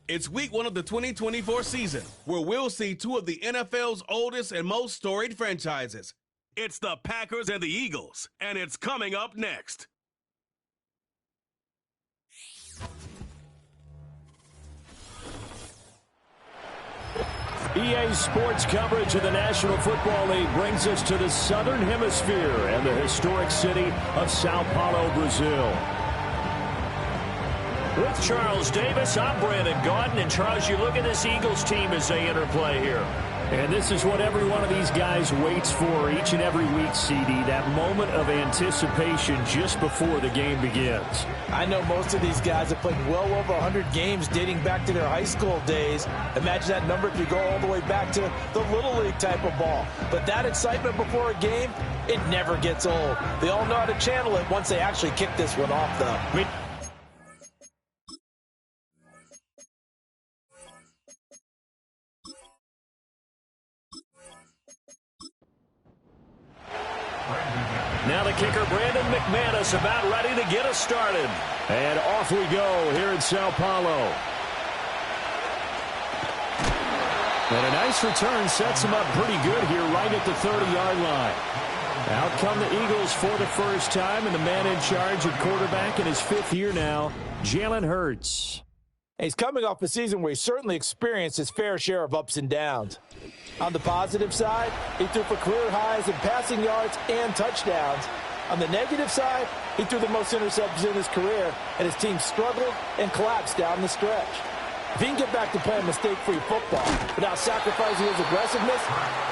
It's week 1 of the 2024 season, where we'll see two of the NFL's oldest and most storied franchises. It's the Packers and the Eagles, and it's coming up next. EA Sports coverage of the National Football League brings us to the Southern Hemisphere and the historic city of Sao Paulo, Brazil. With Charles Davis, I'm Brandon Gaudin. And Charles, you look at this Eagles team as they enter play here. And this is what every one of these guys waits for each and every week, CD, that moment of anticipation just before the game begins. I know most of these guys have played well over 100 games dating back to their high school days. Imagine that number if you go all the way back to the Little League type of ball. But that excitement before a game, it never gets old. They all know how to channel it once they actually kick this one off, though. Now the kicker, Brandon McManus, about ready to get us started. And off we go here in Sao Paulo. And a nice return sets him up pretty good here right at the 30-yard line. Out come the Eagles for the first time, and the man in charge at quarterback in his 5th year now, Jalen Hurts. He's coming off a season where he certainly experienced his fair share of ups and downs. On the positive side, he threw for career highs in passing yards and touchdowns. On the negative side, he threw the most interceptions in his career, and his team struggled and collapsed down the stretch. If he can get back to playing mistake-free football without sacrificing his aggressiveness,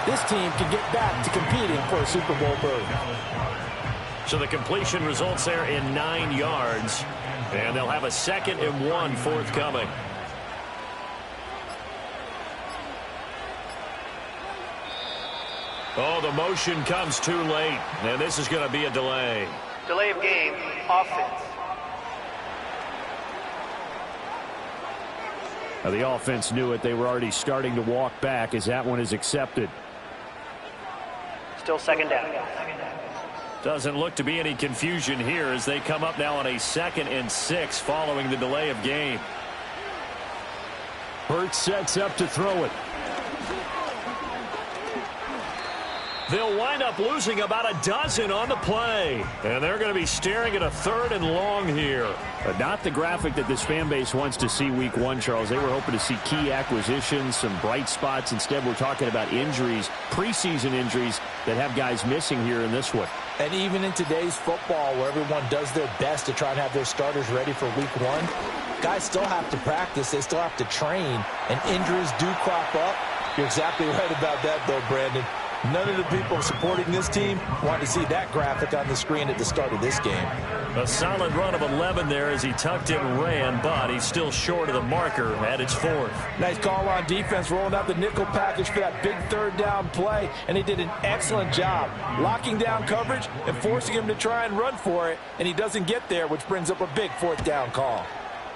this team can get back to competing for a Super Bowl berth. So the completion results there in 9 yards, and they'll have a 2nd and 1 forthcoming. Oh, the motion comes too late, and this is going to be a delay. Delay of game, offense. Now the offense knew it. They were already starting to walk back as that one is accepted. Still 2nd down. Doesn't look to be any confusion here as they come up now on a 2nd and 6 following the delay of game. Hurts sets up to throw it. They'll wind up losing about a dozen on the play. And they're going to be staring at a 3rd and long here. But not the graphic that this fan base wants to see week 1, Charles. They were hoping to see key acquisitions, some bright spots. Instead, we're talking about injuries, preseason injuries that have guys missing here in this one. And even in today's football, where everyone does their best to try and have their starters ready for week 1, guys still have to practice. They still have to train. And injuries do crop up. You're exactly right about that, though, Brandon. None of the people supporting this team want to see that graphic on the screen at the start of this game. A solid run of 11 there as he tucked it and ran, but he's still short of the marker at its 4th. Nice call on defense, rolling out the nickel package for that big 3rd down play, and he did an excellent job locking down coverage and forcing him to try and run for it, and he doesn't get there, which brings up a big 4th down call.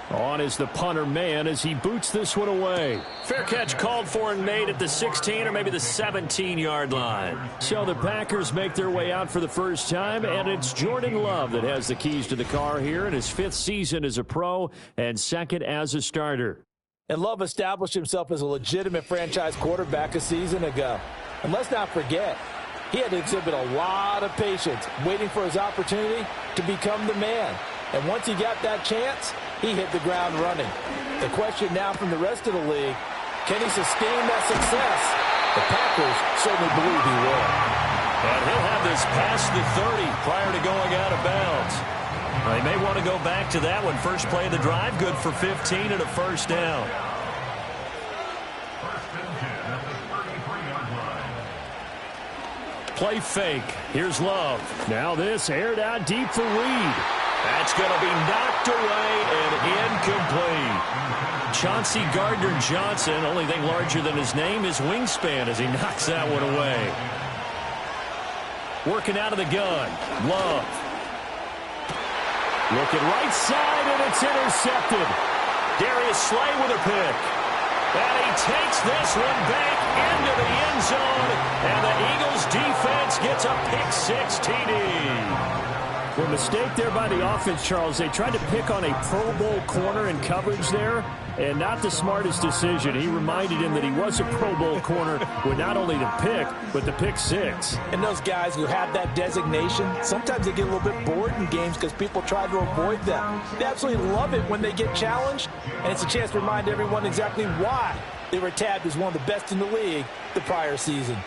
On is the punter man as he boots this one away. Fair catch called for and made at the 16 or maybe the 17-yard line. So the Packers make their way out for the first time, and it's Jordan Love that has the keys to the car here in his 5th season as a pro and 2nd as a starter. And Love established himself as a legitimate franchise quarterback a season ago. And let's not forget, he had to exhibit a lot of patience waiting for his opportunity to become the man. And once he got that chance, he hit the ground running. The question now from the rest of the league, can he sustain that success? The Packers certainly believe he will. And he'll have this past the 30 prior to going out of bounds. They may want to go back to that one. First play of the drive, good for 15 and a 1st down. Play fake. Here's Love. Now this aired out deep for Reed. That's going to be knocked away and incomplete. Chauncey Gardner-Johnson, only thing larger than his name is wingspan as he knocks that one away. Working out of the gun. Love. Looking right side, and it's intercepted. Darius Slay with a pick. And he takes this one back into the end zone. And the Eagles defense gets a pick-6 TD. Well, mistake there by the offense, Charles. They tried to pick on a Pro Bowl corner in coverage there, And not the smartest decision. He reminded him that he was a Pro Bowl corner with not only the pick, but the pick six. And those guys who have that designation, sometimes they get a little bit bored in games because people try to avoid them. They absolutely love it when they get challenged, and it's a chance to remind everyone exactly why they were tabbed as one of the best in the league the prior season.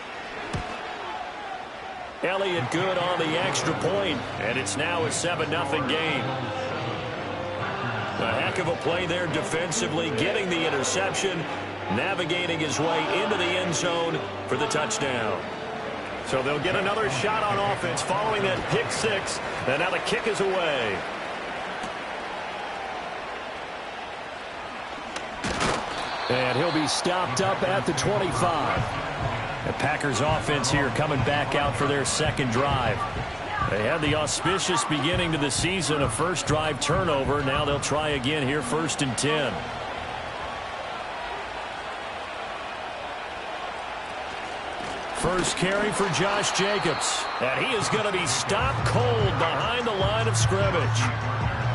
Elliott good on the extra point, and it's now a 7-0 game. A heck of a play there defensively, getting the interception, navigating his way into the end zone for the touchdown. So they'll get another shot on offense following that pick six, and now the kick is away. And he'll be stopped up at the 25. The Packers offense here coming back out for their second drive. They had the auspicious beginning to the season, a first drive turnover. Now they'll try again here, 1st and 10. First carry for Josh Jacobs. And he is going to be stopped cold behind the line of scrimmage.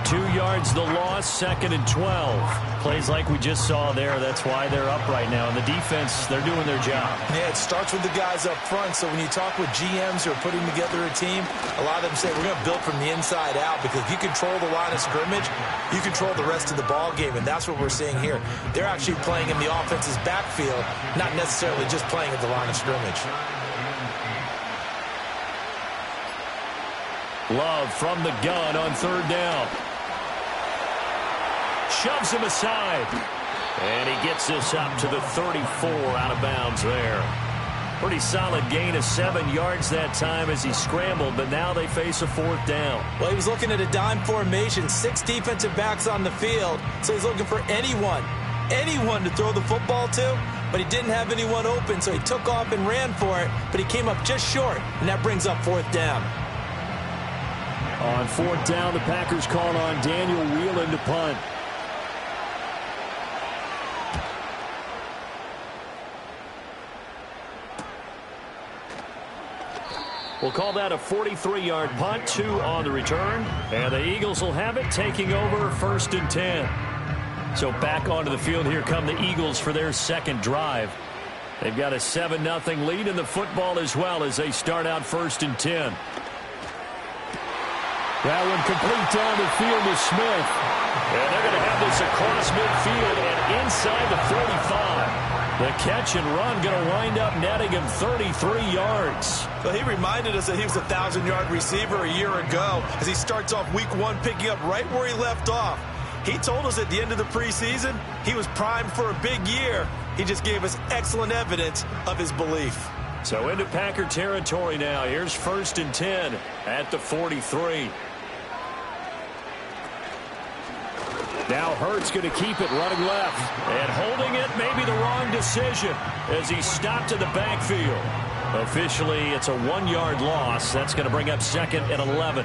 2 yards the loss, 2nd and 12. Plays like we just saw there. That's why they're up right now. And the defense, they're doing their job. Yeah, it starts with the guys up front. So when you talk with GMs who are putting together a team, a lot of them say we're going to build from the inside out, because if you control the line of scrimmage, you control the rest of the ball game. And that's what we're seeing here. They're actually playing in the offense's backfield, not necessarily just playing at the line of scrimmage. Love from the gun on 3rd down. Shoves him aside. And he gets this up to the 34 out of bounds there. Pretty solid gain of 7 yards that time as he scrambled, but now they face a 4th down. Well, he was looking at a dime formation, 6 defensive backs on the field, so he's looking for anyone to throw the football to, but he didn't have anyone open, so he took off and ran for it, but he came up just short, and that brings up 4th down. On 4th down, the Packers called on Daniel Whelan to punt. We'll call that a 43-yard punt, 2 on the return. And the Eagles will have it, taking over 1st and 10. So back onto the field, here come the Eagles for their second drive. They've got a 7-0 lead in the football as well as they start out 1st and 10. That one complete down the field to Smith. And they're going to have this across midfield and inside the 45. The catch and run going to wind up netting him 33 yards. Well, he reminded us that he was a 1,000-yard receiver a year ago as he starts off week 1 picking up right where he left off. He told us at the end of the preseason he was primed for a big year. He just gave us excellent evidence of his belief. So into Packer territory now. Here's 1st and 10 at the 43. Now Hurts going to keep it running left. And holding it may be the wrong decision as he stopped in the backfield. Officially, it's a 1-yard loss. That's going to bring up 2nd and 11.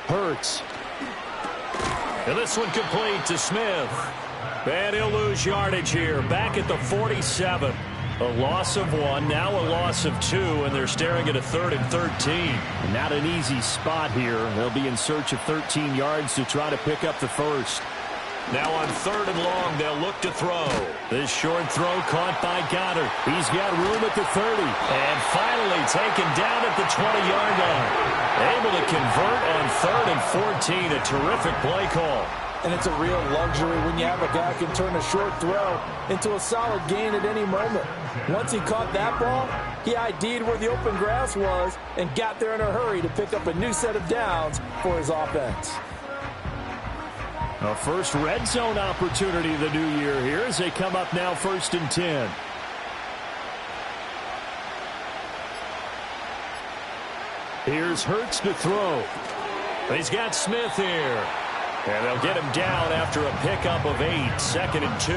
Hurts. And this one complete to Smith. And he'll lose yardage here. Back at the 47. A loss of 1, now a loss of 2, and they're staring at a 3rd and 13. Not an easy spot here. They'll be in search of 13 yards to try to pick up the first. Now on 3rd and long, they'll look to throw. This short throw caught by Goddard. He's got room at the 30. And finally taken down at the 20-yard line. Able to convert on 3rd and 14. A terrific play call. And it's a real luxury when you have a guy who can turn a short throw into a solid gain at any moment. Once he caught that ball, he ID'd where the open grass was and got there in a hurry to pick up a new set of downs for his offense. A first red zone opportunity the new year here as they come up now 1st and 10. Here's Hurts to throw. He's got Smith here. And they'll get him down after a pickup of 8. 2nd and 2.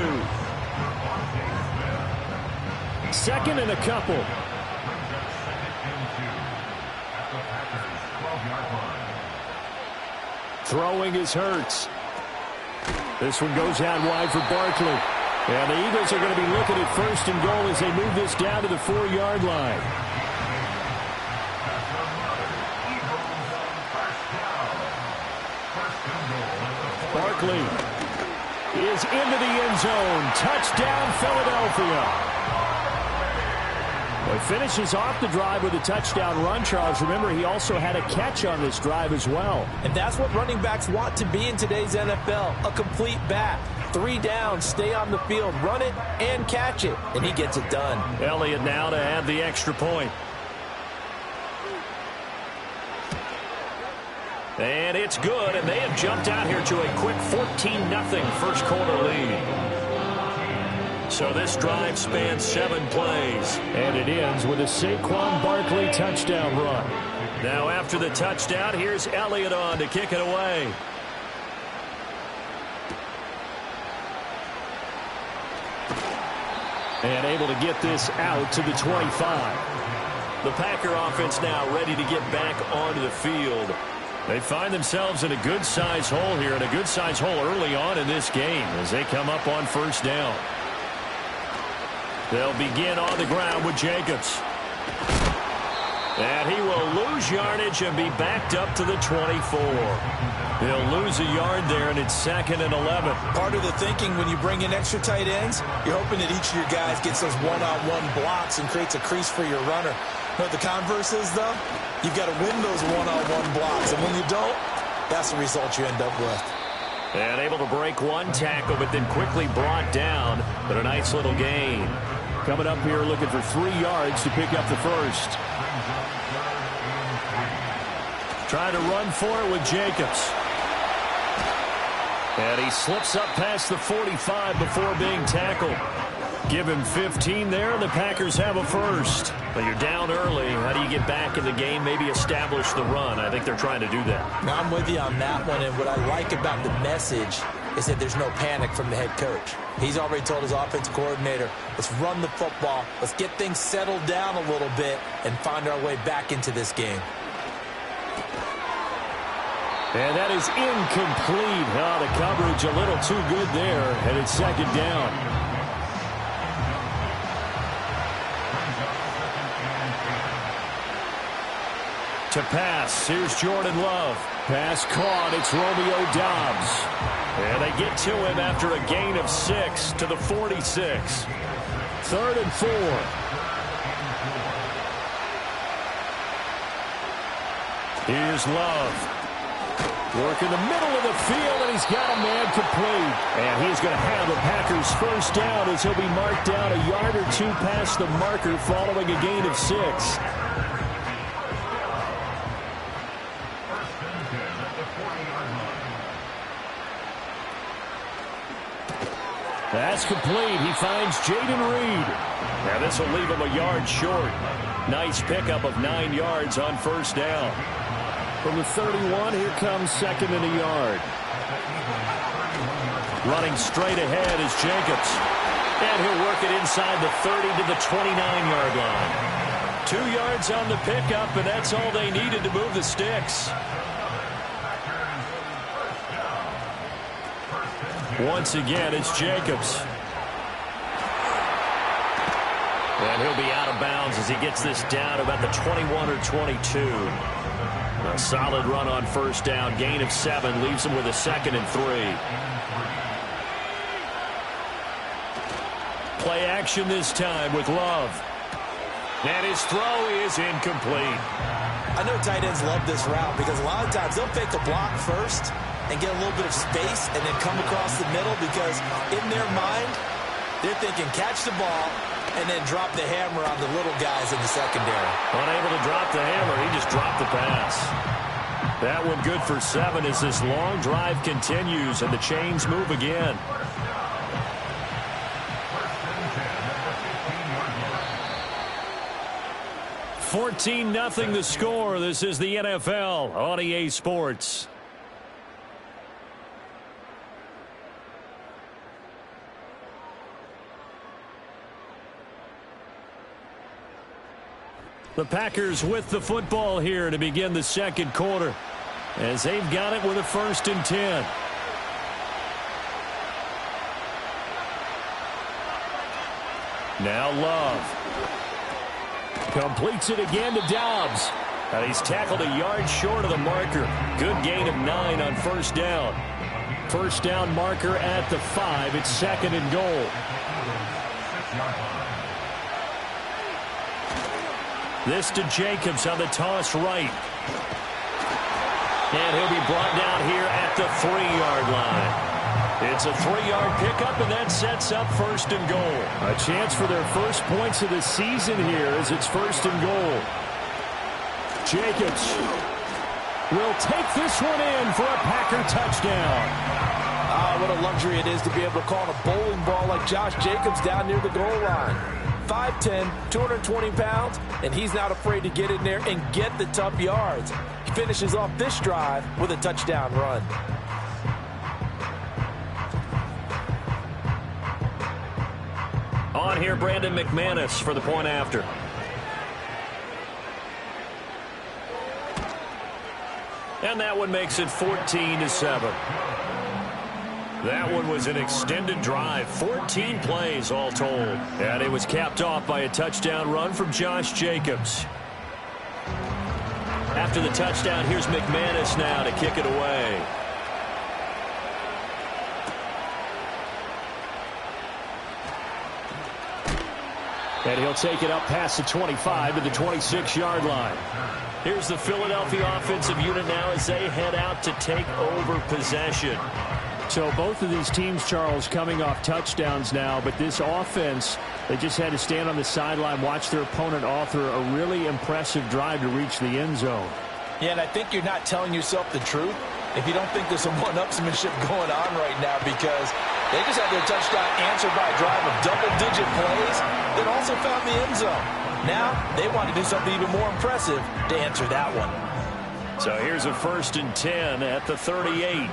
2nd and a couple. Throwing is Hurts. This one goes out wide for Barkley. And the Eagles are going to be looking at 1st and goal as they move this down to the 4-yard line. Barkley is into the end zone. Touchdown, Philadelphia. Well, he finishes off the drive with a touchdown run, Charles. Remember, he also had a catch on this drive as well. And that's what running backs want to be in today's NFL, a complete back. 3 downs, stay on the field, run it, and catch it. And he gets it done. Elliott now to add the extra point. And it's good, and they have jumped out here to a quick 14-0 first quarter lead. So this drive spans 7 plays. And it ends with a Saquon Barkley touchdown run. Now after the touchdown, here's Elliott on to kick it away. And able to get this out to the 25. The Packer offense now ready to get back onto the field. They find themselves in a good-sized hole here, and a good-sized hole early on in this game as they come up on first down. They'll begin on the ground with Jacobs. And he will lose yardage and be backed up to the 24. He'll lose a yard there, and it's 2nd and 11. Part of the thinking when you bring in extra tight ends, you're hoping that each of your guys gets those one-on-one blocks and creates a crease for your runner. You know what the converse is, though? You've got to win those one-on-one blocks, and when you don't, that's the result you end up with. And able to break one tackle, but then quickly brought down. But a nice little gain. Coming up here looking for 3 yards to pick up the first. Trying to run for it with Jacobs. And he slips up past the 45 before being tackled. Give him 15 there, and the Packers have a first. But you're down early. How do you get back in the game, maybe establish the run? I think they're trying to do that. Now, I'm with you on that one, and what I like about the message is that there's no panic from the head coach. He's already told his offensive coordinator, let's run the football, let's get things settled down a little bit, and find our way back into this game. And that is incomplete. Oh, the coverage a little too good there, and it's 2nd down. To pass, here's Jordan Love. Pass caught, it's Romeo Doubs. And they get to him after a gain of 6 to the 46. 3rd and 4. Here's Love. Working the middle of the field, and he's got a man complete. And he's going to have the Packers first down as he'll be marked down a yard or 2 past the marker following a gain of 6. That's complete. He finds Jaden Reed. Now this will leave him a yard short. Nice pickup of 9 yards on first down. From the 31, here comes 2nd and a yard. Running straight ahead is Jacobs. And he'll work it inside the 30 to the 29-yard line. 2 yards on the pickup, and that's all they needed to move the sticks. Once again, it's Jacobs. And he'll be out of bounds as he gets this down about the 21 or 22. A solid run on first down. Gain of 7 leaves him with a 2nd and 3. Play action this time with Love. And his throw is incomplete. I know tight ends love this route because a lot of times they'll fake a block first and get a little bit of space and then come across the middle because in their mind, they're thinking catch the ball and then drop the hammer on the little guys in the secondary. Unable to drop the hammer, he just dropped the pass. That one good for 7 as this long drive continues and the chains move again. $14-0 the score. This is the NFL on EA Sports. The Packers with the football here to begin the second quarter as they've got it with a 1st and 10. Now Love. Completes it again to Doubs. And he's tackled a yard short of the marker. Good gain of 9 on first down. First down marker at the 5. It's 2nd and goal. This to Jacobs on the toss right. And he'll be brought down here at the 3-yard line. It's a 3-yard pickup, and that sets up 1st and goal. A chance for their first points of the season here as it's 1st and goal. Jacobs will take this one in for a Packer touchdown. What a luxury it is to be able to call a bowling ball like Josh Jacobs down near the goal line. 5'10", 220 pounds, and he's not afraid to get in there and get the tough yards. He finishes off this drive with a touchdown run. On here, Brandon McManus for the point after. And that one makes it 14-7. That one was an extended drive, 14 plays all told. And it was capped off by a touchdown run from Josh Jacobs. After the touchdown, here's McManus now to kick it away. And he'll take it up past the 25 to the 26-yard line. Here's the Philadelphia offensive unit now as they head out to take over possession. So both of these teams, Charles, coming off touchdowns now, but this offense, they just had to stand on the sideline, watch their opponent author a really impressive drive to reach the end zone. Yeah, and I think you're not telling yourself the truth if you don't think there's some one-upsmanship going on right now, because they just had their touchdown answered by a drive of double-digit plays that also found the end zone. Now they want to do something even more impressive to answer that one. So here's a 1st and 10 at the 38.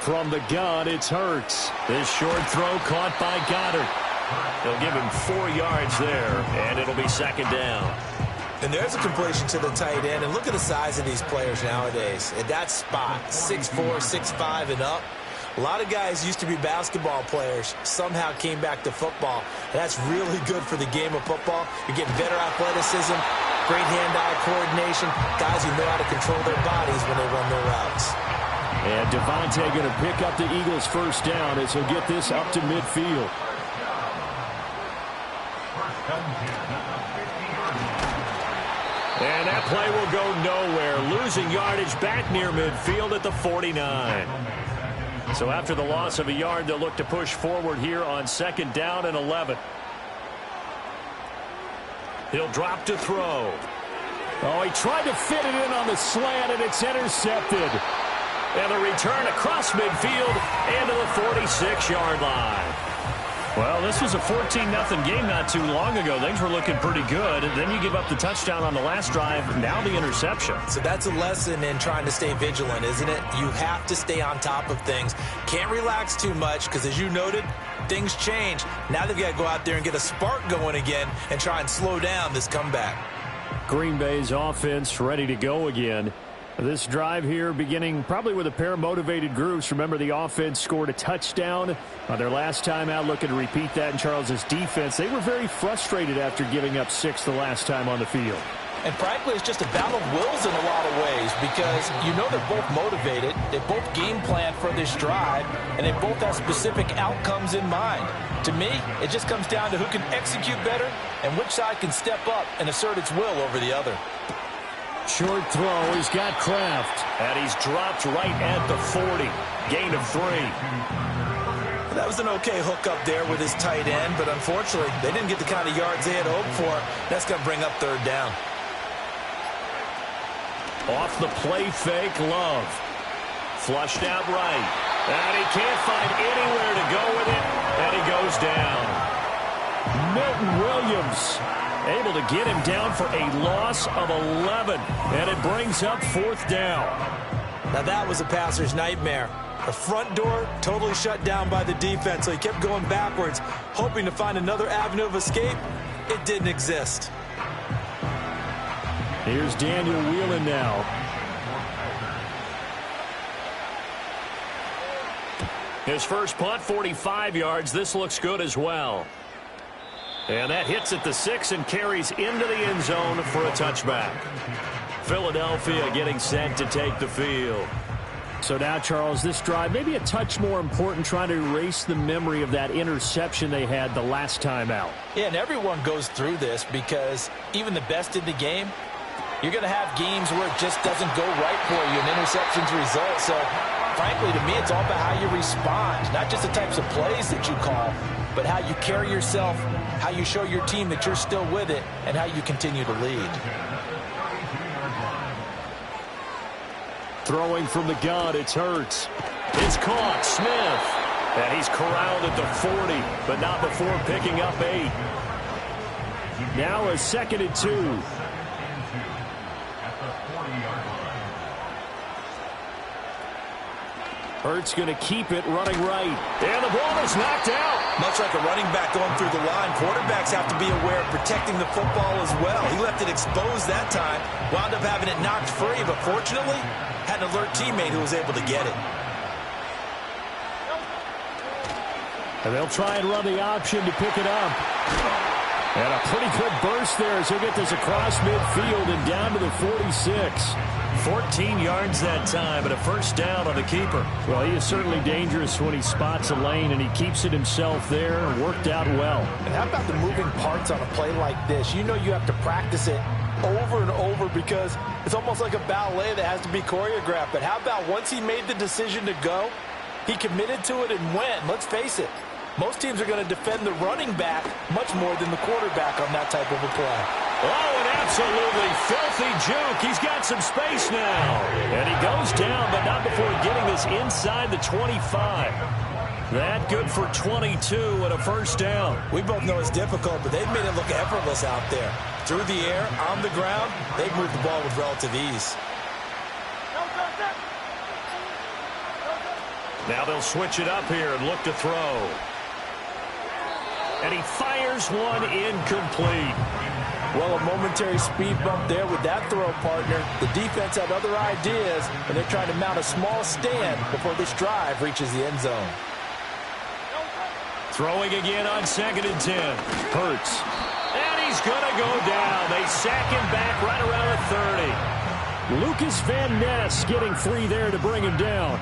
From the gun, it's Hurts. This short throw caught by Goddard. They'll give him 4 yards there, and it'll be 2nd down. And there's a completion to the tight end. And look at the size of these players nowadays. At that spot, 6'4", 6'5", and up. A lot of guys used to be basketball players, somehow came back to football. And that's really good for the game of football. You're getting better athleticism, great hand-eye coordination, guys who know how to control their bodies when they run their routes. And Devontae going to pick up the Eagles' 1st down as he'll get this up to midfield. And that play will go nowhere. Losing yardage back near midfield at the 49. So after the loss of a yard, they'll look to push forward here on 2nd down and 11. He'll drop to throw. Oh, he tried to fit it in on the slant, and it's intercepted. And the return across midfield and to the 46-yard line. Well, this was a 14-0 game not too long ago. Things were looking pretty good. And then you give up the touchdown on the last drive, now the interception. So that's a lesson in trying to stay vigilant, isn't it? You have to stay on top of things. Can't relax too much because, as you noted, things change. Now they've got to go out there and get a spark going again and try and slow down this comeback. Green Bay's offense ready to go again. This drive here beginning probably with a pair of motivated groups. Remember, the offense scored a touchdown on their last time out. Looking to repeat that in Charles's defense. They were very frustrated after giving up 6 the last time on the field. And frankly, it's just a battle of wills in a lot of ways, because you know they're both motivated. They both game plan for this drive, and they both have specific outcomes in mind. To me, it just comes down to who can execute better and which side can step up and assert its will over the other. Short throw, he's got Kraft. And he's dropped right at the 40. Gain of 3. That was an okay hook up there with his tight end, but unfortunately, they didn't get the kind of yards they had hoped for. That's going to bring up 3rd down. Off the play fake, Love. Flushed out right. And he can't find anywhere to go with it, and he goes down. Milton Williams able to get him down for a loss of 11, and it brings up 4th down. Now that was a passer's nightmare. The front door totally shut down by the defense, so he kept going backwards, hoping to find another avenue of escape. It didn't exist. Here's Daniel Whelan now. His first punt, 45 yards. This looks good as well. And that hits at the 6 and carries into the end zone for a touchback. Philadelphia getting set to take the field. So now, Charles, this drive maybe a touch more important, trying to erase the memory of that interception they had the last time out. Yeah, and everyone goes through this because even the best in the game, you're going to have games where it just doesn't go right for you, and interceptions result. So, frankly, to me, it's all about how you respond, not just the types of plays that you call, but how you carry yourself, how you show your team that you're still with it, and how you continue to lead. Throwing from the gun, it's Hurts. It's caught, Smith. And he's corralled at the 40, but not before picking up 8. Now a 2nd and 2. Hurts going to keep it running right. And the ball is knocked out. Much like a running back going through the line, quarterbacks have to be aware of protecting the football as well. He left it exposed that time, wound up having it knocked free, but fortunately, had an alert teammate who was able to get it. And they'll try and run the option to pick it up. And a pretty good burst there as he'll get this across midfield and down to the 46. 14 yards that time, and a first down on the keeper. Well, he is certainly dangerous when he spots a lane, and he keeps it himself there and worked out well. And how about the moving parts on a play like this? You know you have to practice it over and over because it's almost like a ballet that has to be choreographed. But how about once he made the decision to go, he committed to it and went. Let's face it, most teams are going to defend the running back much more than the quarterback on that type of a play. Oh, an absolutely filthy juke. He's got some space now. And he goes down, but not before getting this inside the 25. That good for 22 and a first down. We both know it's difficult, but they've made it look effortless out there. Through the air, on the ground, they've moved the ball with relative ease. Now they'll switch it up here and look to throw. And he fires one incomplete. Well, a momentary speed bump there with that throw, partner. The defense had other ideas, and they're trying to mount a small stand before this drive reaches the end zone. Throwing again on 2nd and 10. Hurts. And he's going to go down. They sack him back right around the 30. Lucas Van Ness getting 3 there to bring him down.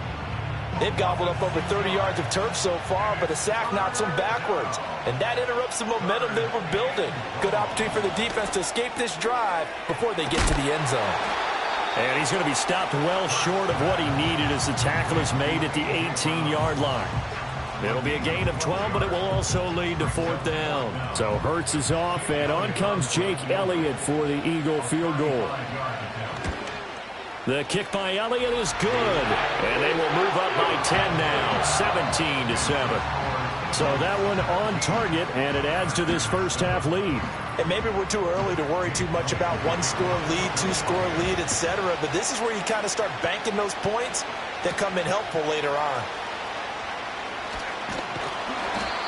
They've gobbled up over 30 yards of turf so far, but a sack knocks them backwards. And that interrupts the momentum they were building. Good opportunity for the defense to escape this drive before they get to the end zone. And he's going to be stopped well short of what he needed as the tackle is made at the 18-yard line. It'll be a gain of 12, but it will also lead to 4th down. So Hurts is off, and on comes Jake Elliott for the Eagle field goal. The kick by Elliott is good, and they will move up by 10 now, 17-7. So that one on target, and it adds to this first half lead. And maybe we're too early to worry too much about 1-score lead, 2-score lead, etc. But this is where you kind of start banking those points that come in helpful later on.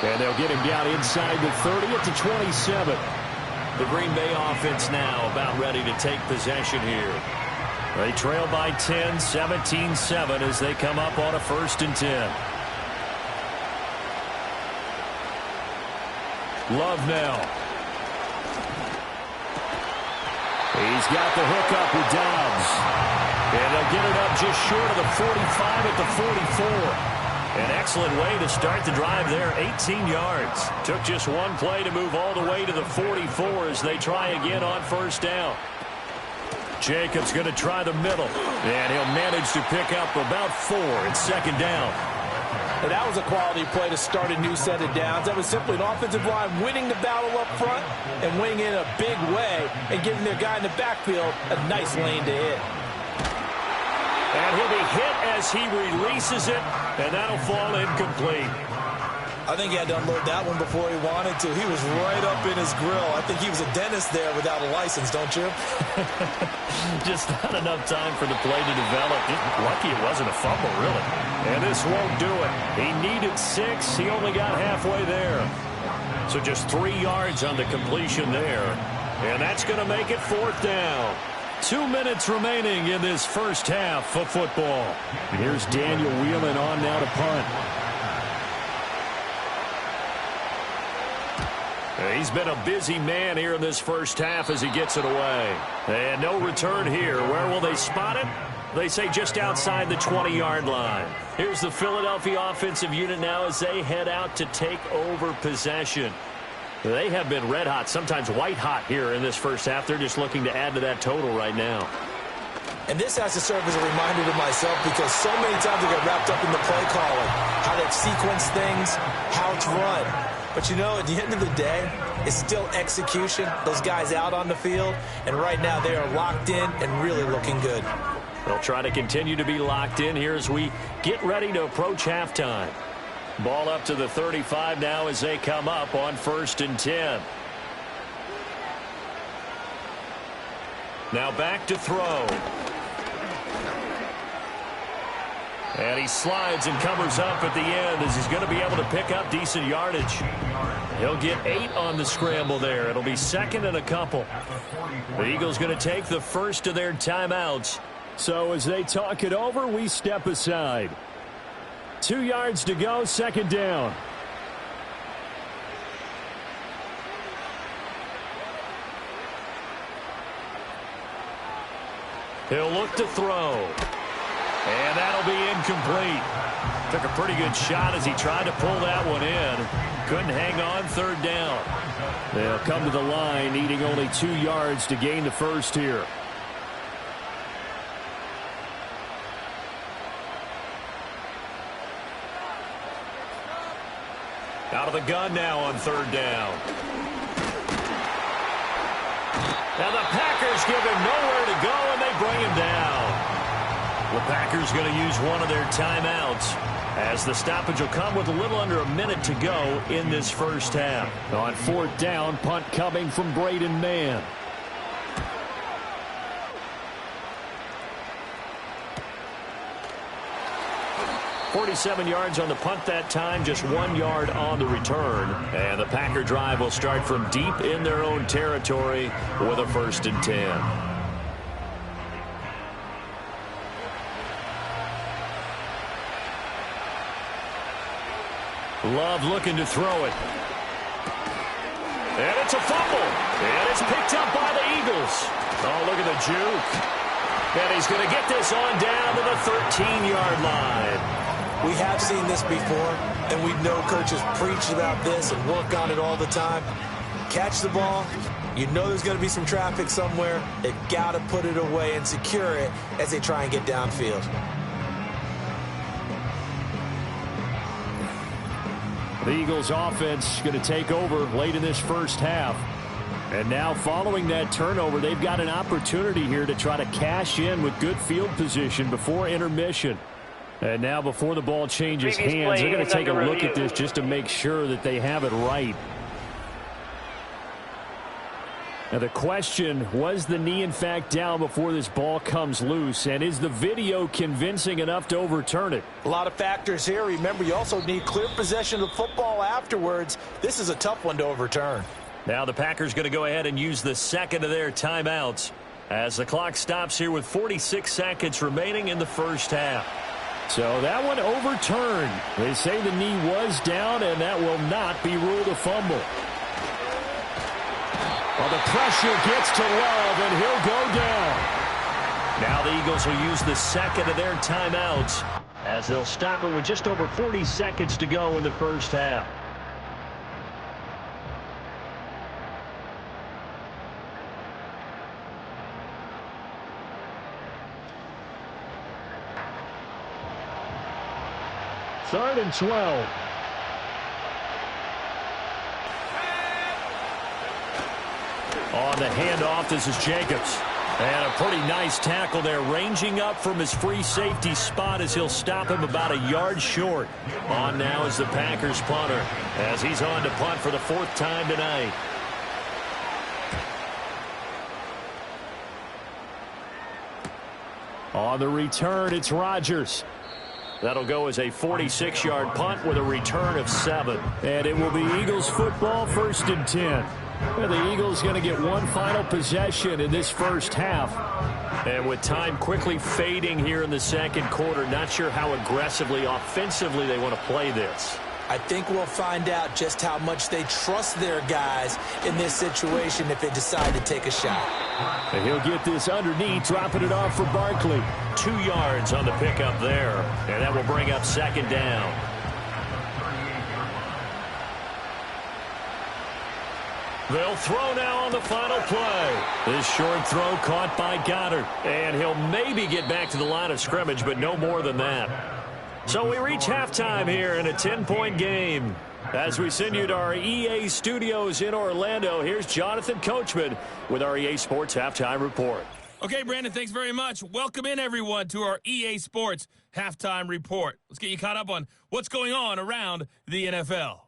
And they'll get him down inside the 30 at the 27. The Green Bay offense now about ready to take possession here. They trail by 10, 17-7 as they come up on a 1st and 10. Love now. He's got the hook up with Dobbs. And they'll get it up just short of the 45 at the 44. An excellent way to start the drive there, 18 yards. Took just one play to move all the way to the 44 as they try again on 1st down. Jacobs going to try the middle, and he'll manage to pick up about 4 at 2nd down. And that was a quality play to start a new set of downs. That was simply an offensive line winning the battle up front and winning in a big way and giving their guy in the backfield a nice lane to hit. And he'll be hit as he releases it, and that'll fall incomplete. I think he had to unload that one before he wanted to. He was right up in his grill. I think he was a dentist there without a license, don't you? Just not enough time for the play to develop. Lucky it wasn't a fumble, really. And this won't do it. He needed 6. He only got halfway there. So just 3 yards on the completion there. And that's going to make it 4th down. 2 minutes remaining in this first half of football. Here's Daniel Whelan on now to punt. He's been a busy man here in this first half as he gets it away. And no return here. Where will they spot it? They say just outside the 20-yard line. Here's the Philadelphia offensive unit now as they head out to take over possession. They have been red hot, sometimes white hot here in this first half. They're just looking to add to that total right now. And this has to serve as a reminder to myself because so many times I get wrapped up in the play calling, how they sequence things, how it's run. But, you know, at the end of the day, it's still execution. Those guys out on the field, and right now they are locked in and really looking good. They'll try to continue to be locked in here as we get ready to approach halftime. Ball up to the 35 now as they come up on 1st and 10. Now back to throw. And he slides and covers up at the end as he's going to be able to pick up decent yardage. He'll get 8 on the scramble there. It'll be 2nd and a couple. The Eagles going to take the first of their timeouts. So as they talk it over, we step aside. 2 yards to go, 2nd down. He'll look to throw. And that'll be incomplete. Took a pretty good shot as he tried to pull that one in. Couldn't hang on, 3rd down. They'll come to the line needing only 2 yards to gain the first here. Out of the gun now on 3rd down. And the Packers give him nowhere to go, and they bring him down. The Packers going to use one of their timeouts as the stoppage will come with a little under a minute to go in this first half. On 4th down, punt coming from Braden Mann. .47 yards on the punt that time, just 1 yard on the return. And the Packer drive will start from deep in their own territory with a 1st and 10. Love looking to throw it. And it's a fumble. And it's picked up by the Eagles. Oh, look at the juke. And he's going to get this on down to the 13-yard line. We have seen this before, and we know coaches preach about this and work on it all the time. Catch the ball. You know there's going to be some traffic somewhere. They've got to put it away and secure it as they try and get downfield. The Eagles offense going to take over late in this first half. And now following that turnover, they've got an opportunity here to try to cash in with good field position before intermission. And now before the ball changes hands, they're going to take a look at this just to make sure that they have it right. Now the question, was the knee in fact down before this ball comes loose? And is the video convincing enough to overturn it? A lot of factors here. Remember, you also need clear possession of the football afterwards. This is a tough one to overturn. Now the Packers going to go ahead and use the 2nd of their timeouts as the clock stops here with 46 seconds remaining in the first half. So that one overturned. They say the knee was down, and that will not be ruled a fumble. Well, the pressure gets to Love, and he'll go down. Now the Eagles will use the 2nd of their timeouts as they'll stop it with just over 40 seconds to go in the first half. Third and 12. On the handoff, this is Jacobs. And a pretty nice tackle there, ranging up from his free safety spot as he'll stop him about a yard short. On now is the Packers punter as he's on to punt for the 4th time tonight. On the return, it's Rodgers. That'll go as a 46-yard punt with a return of 7. And it will be Eagles football, 1st and 10. And the Eagles going to get one final possession in this first half. And with time quickly fading here in the 2nd quarter, not sure how aggressively, offensively they want to play this. I think we'll find out just how much they trust their guys in this situation if they decide to take a shot. And he'll get this underneath, dropping it off for Barkley. 2 yards on the pickup there, and that will bring up second down. They'll throw now on the final play. This short throw caught by Goddard. And he'll maybe get back to the line of scrimmage, but no more than that. So we reach halftime here in a 10-point game. As we send you to our EA studios in Orlando, here's Jonathan Coachman with our EA Sports Halftime Report. Okay, Brandon, thanks very much. Welcome in, everyone, to our EA Sports Halftime Report. Let's get you caught up on what's going on around the NFL.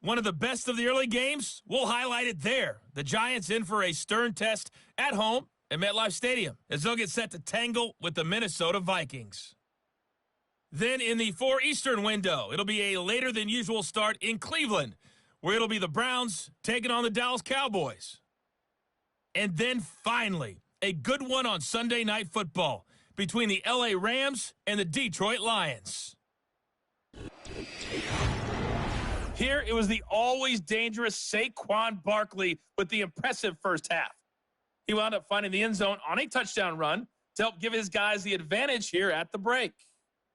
One of the best of the early games, we'll highlight it there. The Giants in for a stern test at home at MetLife Stadium as they'll get set to tangle with the Minnesota Vikings. Then in the 4 Eastern window, it'll be a later than usual start in Cleveland, where it'll be the Browns taking on the Dallas Cowboys. And then finally, a good one on Sunday Night Football between the LA Rams and the Detroit Lions. Here, it was the always dangerous Saquon Barkley with the impressive first half. He wound up finding the end zone on a touchdown run to help give his guys the advantage here at the break.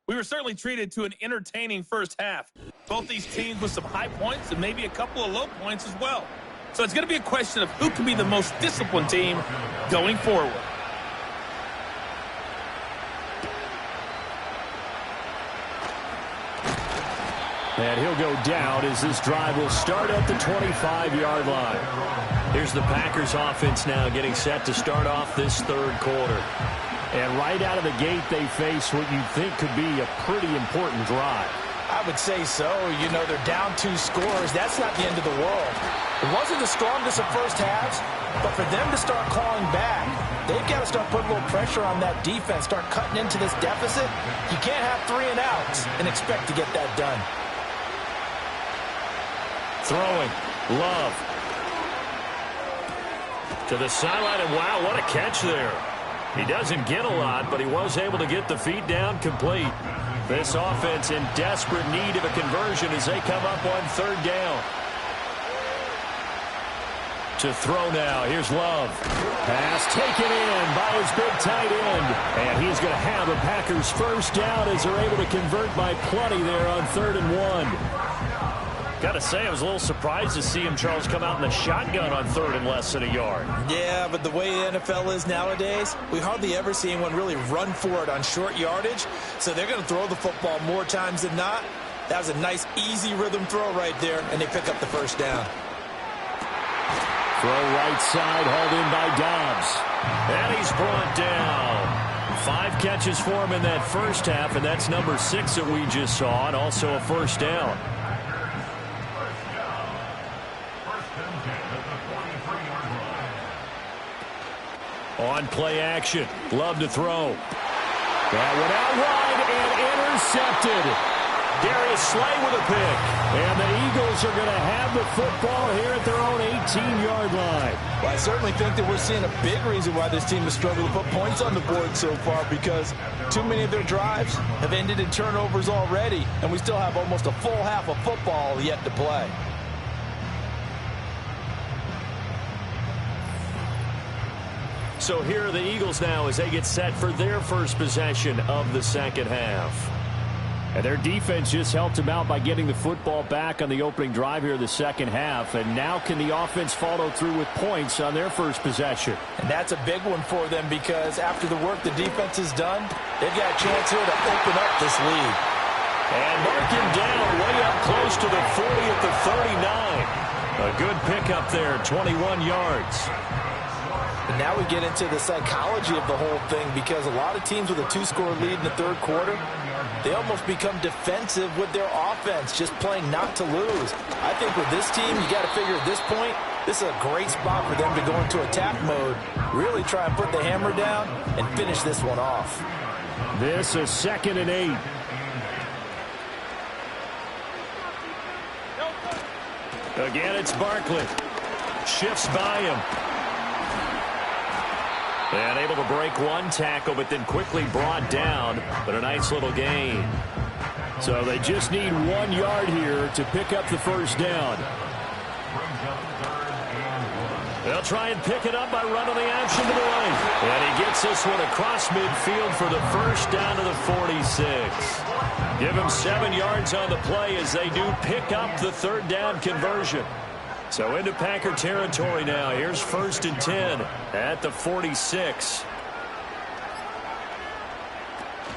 We were certainly treated to an entertaining first half. Both these teams with some high points and maybe a couple of low points as well. So it's going to be a question of who can be the most disciplined team going forward. And he'll go down as this drive will start at the 25-yard line. Here's the Packers offense now getting set to start off this third quarter. And right out of the gate, they face what you think could be a pretty important drive. I would say so. You know, they're down 2 scores. That's not the end of the world. It wasn't the strongest of first halves, but for them to start clawing back, they've got to start putting a little pressure on that defense, start cutting into this deficit. You can't have 3 and outs and expect to get that done. Throwing, Love. To the sideline, and wow, what a catch there. He doesn't get a lot, but he was able to get the feet down complete. This offense in desperate need of a conversion as they come up on third down. To throw now, here's Love. Pass taken in by his big tight end. And he's going to have a Packers first down as they're able to convert by plenty there on 3rd and 1. Got to say, I was a little surprised to see him, Charles, come out in the shotgun on 3rd and less than a yard. Yeah, but the way the NFL is nowadays, we hardly ever see anyone really run for it on short yardage. So they're going to throw the football more times than not. That was a nice, easy rhythm throw right there, and they pick up the first down. Throw right side, hauled in by Dobbs. And he's brought down. 5 catches for him in that first half, and that's number 6 that we just saw, and also a first down. On play action, Love to throw. That went out wide and intercepted. Darius Slay with a pick. And the Eagles are going to have the football here at their own 18-yard line. Well, I certainly think that we're seeing a big reason why this team has struggled to put points on the board so far, because too many of their drives have ended in turnovers already, and we still have almost a full half of football yet to play. So here are the Eagles now as they get set for their first possession of the second half. And their defense just helped them out by getting the football back on the opening drive here in the second half. And now can the offense follow through with points on their first possession? And that's a big one for them, because after the work the defense has done, they've got a chance here to open up this lead. And mark him down way up close to the 40 at the 39. A good pickup there, 21 yards. And now we get into the psychology of the whole thing, because a lot of teams with a 2-score lead in the third quarter, they almost become defensive with their offense, just playing not to lose. I think with this team, you got to figure at this point, this is a great spot for them to go into attack mode, really try and put the hammer down and finish this one off. This is 2nd and 8. Again, it's Barkley. Shifts by him. And able to break one tackle, but then quickly brought down. But a nice little gain. So they just need 1 yard here to pick up the first down. They'll try and pick it up by running the option to the right. And he gets this one across midfield for the first down to the 46. Give him 7 yards on the play as they do pick up the third down conversion. So into Packer territory now. Here's 1st and 10 at the 46.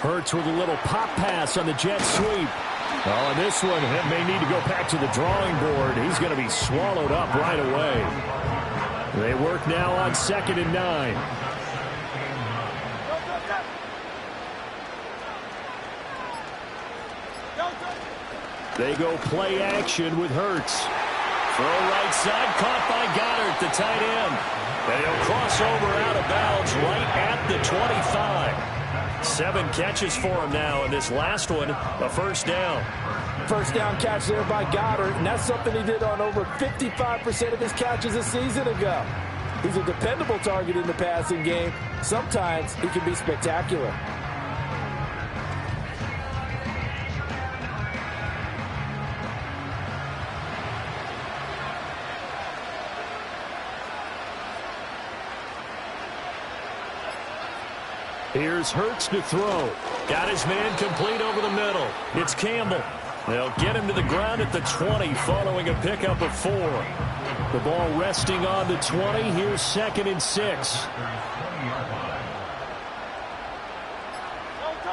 Hurts with a little pop pass on the jet sweep. Oh, and this one may need to go back to the drawing board. He's going to be swallowed up right away. They work now on 2nd and 9. They go play action with Hurts. Throw right side, caught by Goddard, the tight end. And he'll cross over out of bounds right at the 25. 7 catches for him now, and this last one, a first down. First down catch there by Goddard, and that's something he did on over 55% of his catches a season ago. He's a dependable target in the passing game. Sometimes he can be spectacular. Here's Hurts to throw. Got his man complete over the middle. It's Campbell. They'll get him to the ground at the 20 following a pickup of 4. The ball resting on the 20. Here's 2nd and 6.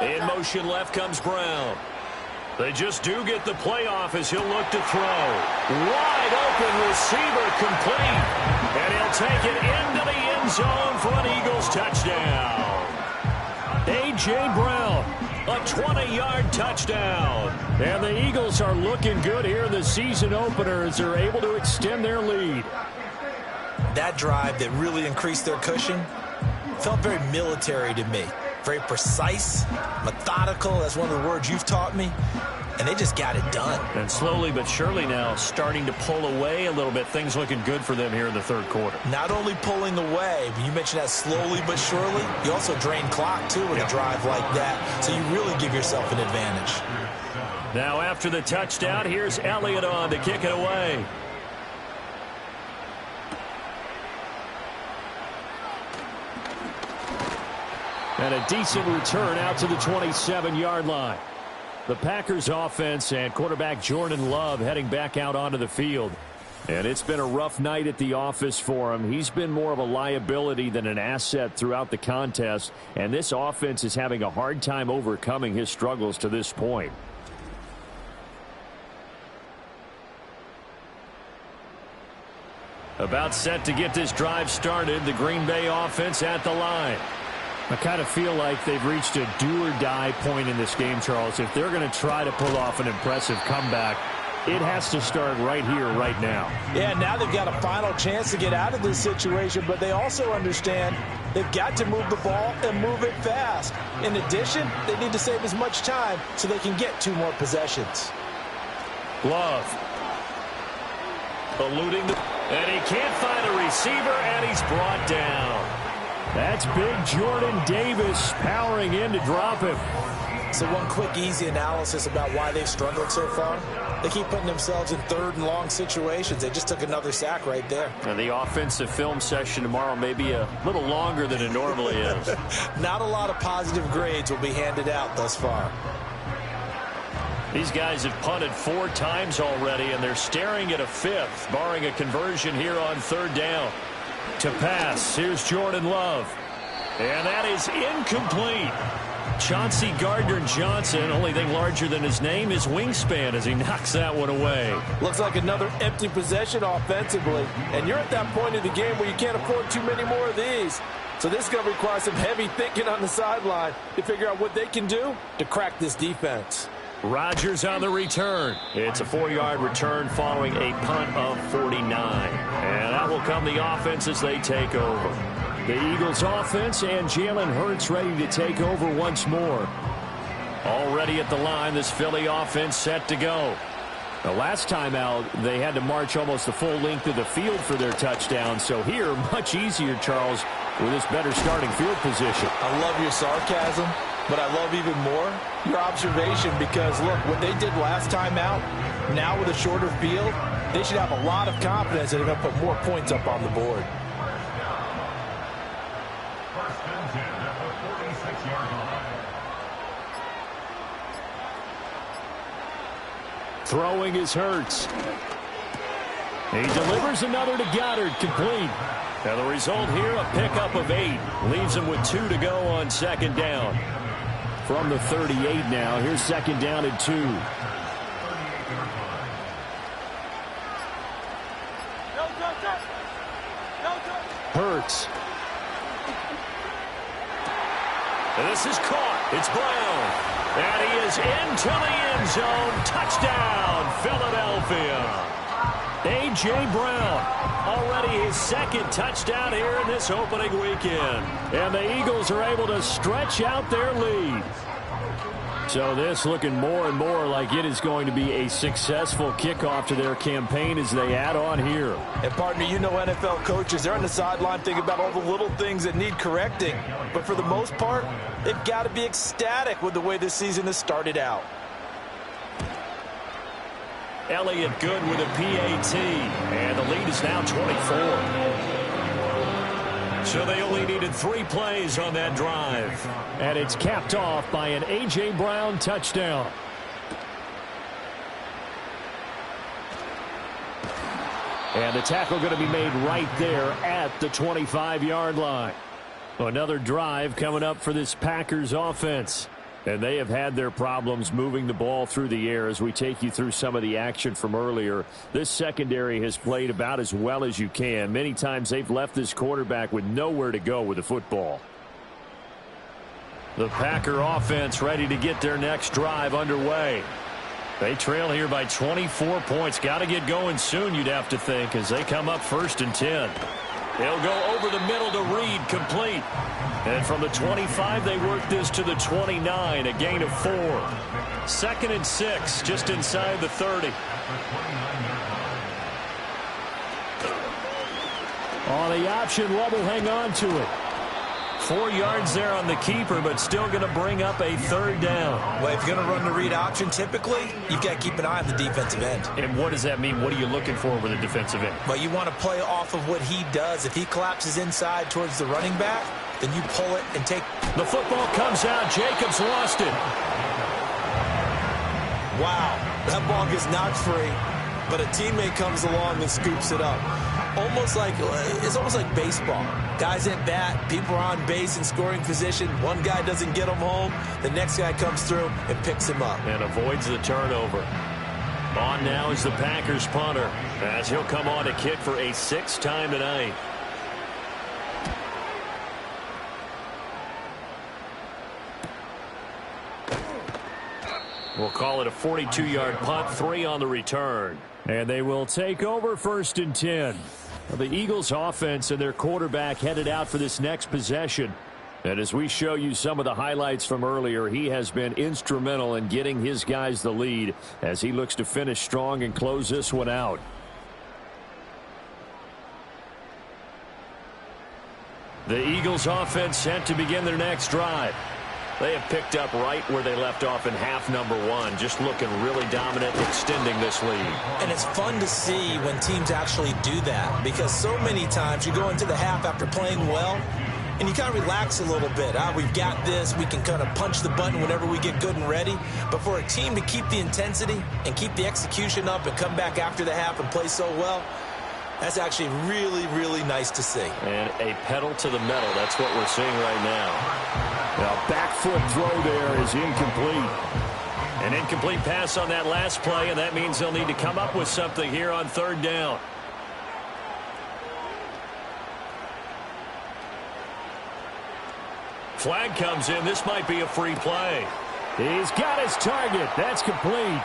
In motion left comes Brown. They just do get the playoff as he'll look to throw. Wide open receiver complete. And he'll take it into the end zone for an Eagles touchdown. A.J. Brown, a 20-yard touchdown. And the Eagles are looking good here in the season opener as they're able to extend their lead. That drive that really increased their cushion felt very military to me. Very precise, methodical. That's one of the words you've taught me. And they just got it done. And slowly but surely now starting to pull away a little bit. Things looking good for them here in the third quarter. Not only pulling away, but you mentioned that slowly but surely. You also drain clock, too, with a drive like that. So you really give yourself an advantage. Now after the touchdown, here's Elliott on to kick it away. And a decent return out to the 27-yard line. The Packers offense and quarterback Jordan Love heading back out onto the field. And it's been a rough night at the office for him. He's been more of a liability than an asset throughout the contest. And this offense is having a hard time overcoming his struggles to this point. About set to get this drive started. The Green Bay offense at the line. I kind of feel like they've reached a do-or-die point in this game, Charles. If they're going to try to pull off an impressive comeback, it has to start right here, right now. Yeah, now they've got a final chance to get out of this situation, but they also understand they've got to move the ball and move it fast. In addition, they need to save as much time so they can get 2 more possessions. Love. Eluding and he can't find a receiver, and he's brought down. That's big Jordan Davis powering in to drop him. So one quick, easy analysis about why they've struggled so far. They keep putting themselves in 3rd and long situations. They just took another sack right there. And the offensive film session tomorrow may be a little longer than it normally is. Not a lot of positive grades will be handed out thus far. These guys have punted 4 times already, and they're staring at a 5th, barring a conversion here on 3rd down. To pass, here's Jordan Love. And that is incomplete. Chauncey Gardner-Johnson, only thing larger than his name is wingspan as he knocks that one away. Looks like another empty possession offensively. And you're at that point in the game where you can't afford too many more of these. So this is going to require some heavy thinking on the sideline to figure out what they can do to crack this defense. Rodgers on the return. It's a 4-yard return following a punt of 49. And that will come the offense as they take over. The Eagles offense and Jalen Hurts ready to take over once more. Already at the line, this Philly offense set to go. The last time out, they had to march almost the full length of the field for their touchdown. So here, much easier, Charles, with this better starting field position. I love your sarcasm. But I love even more your observation because, look, what they did last time out, now with a shorter field, they should have a lot of confidence that they're going to put more points up on the board. Throwing is Hurts. He delivers another to Goddard, complete. Now the result here, a pickup of 8. Leaves him with 2 to go on second down. From the 38 now, here's second down and 2. Hurts. And this is caught. It's Brown. And he is into the end zone. Touchdown, Philadelphia. A.J. Brown, already his second touchdown here in this opening weekend. And the Eagles are able to stretch out their lead. So this looking more and more like it is going to be a successful kickoff to their campaign as they add on here. And, partner, you know NFL coaches, they're on the sideline thinking about all the little things that need correcting. But for the most part, they've got to be ecstatic with the way this season has started out. Elliott good with a PAT, and the lead is now 24. So they only needed 3 plays on that drive. And it's capped off by an A.J. Brown touchdown. And the tackle going to be made right there at the 25-yard line. Another drive coming up for this Packers offense. And they have had their problems moving the ball through the air as we take you through some of the action from earlier. This secondary has played about as well as you can. Many times they've left this quarterback with nowhere to go with the football. The Packer offense ready to get their next drive underway. They trail here by 24 points. Got to get going soon, you'd have to think, as they come up 1st and 10. They'll go over the middle to Reed, complete. And from the 25, they work this to the 29, a gain of 4. 2nd and 6, just inside the 30. On the option, Love will hang on to it. 4 yards there on the keeper, but still going to bring up a 3rd down. Well, if you're going to run the read option, typically, you've got to keep an eye on the defensive end. And what does that mean? What are you looking for with a defensive end? Well, you want to play off of what he does. If he collapses inside towards the running back, then you pull it and take. The football comes out. Jacobs lost it. Wow, that ball gets knocked free, but a teammate comes along and scoops it up. It's almost like baseball. Guys at bat, people are on base in scoring position. One guy doesn't get him home. The next guy comes through and picks him up. And avoids the turnover. On now is the Packers punter, as he'll come on to kick for a 6th time tonight. We'll call it a 42-yard punt, 3 on the return. And they will take over 1st and 10. The Eagles offense and their quarterback headed out for this next possession. And as we show you some of the highlights from earlier, he has been instrumental in getting his guys the lead as he looks to finish strong and close this one out. The Eagles offense set to begin their next drive. They have picked up right where they left off in half number 1, just looking really dominant, extending this lead. And it's fun to see when teams actually do that, because so many times you go into the half after playing well, and you kind of relax a little bit. We've got this. We can kind of punch the button whenever we get good and ready. But for a team to keep the intensity and keep the execution up and come back after the half and play so well, that's actually really, really nice to see. And a pedal to the metal. That's what we're seeing right now. Now, back foot throw there is incomplete. An incomplete pass on that last play, and that means they'll need to come up with something here on 3rd down. Flag comes in. This might be a free play. He's got his target. That's complete.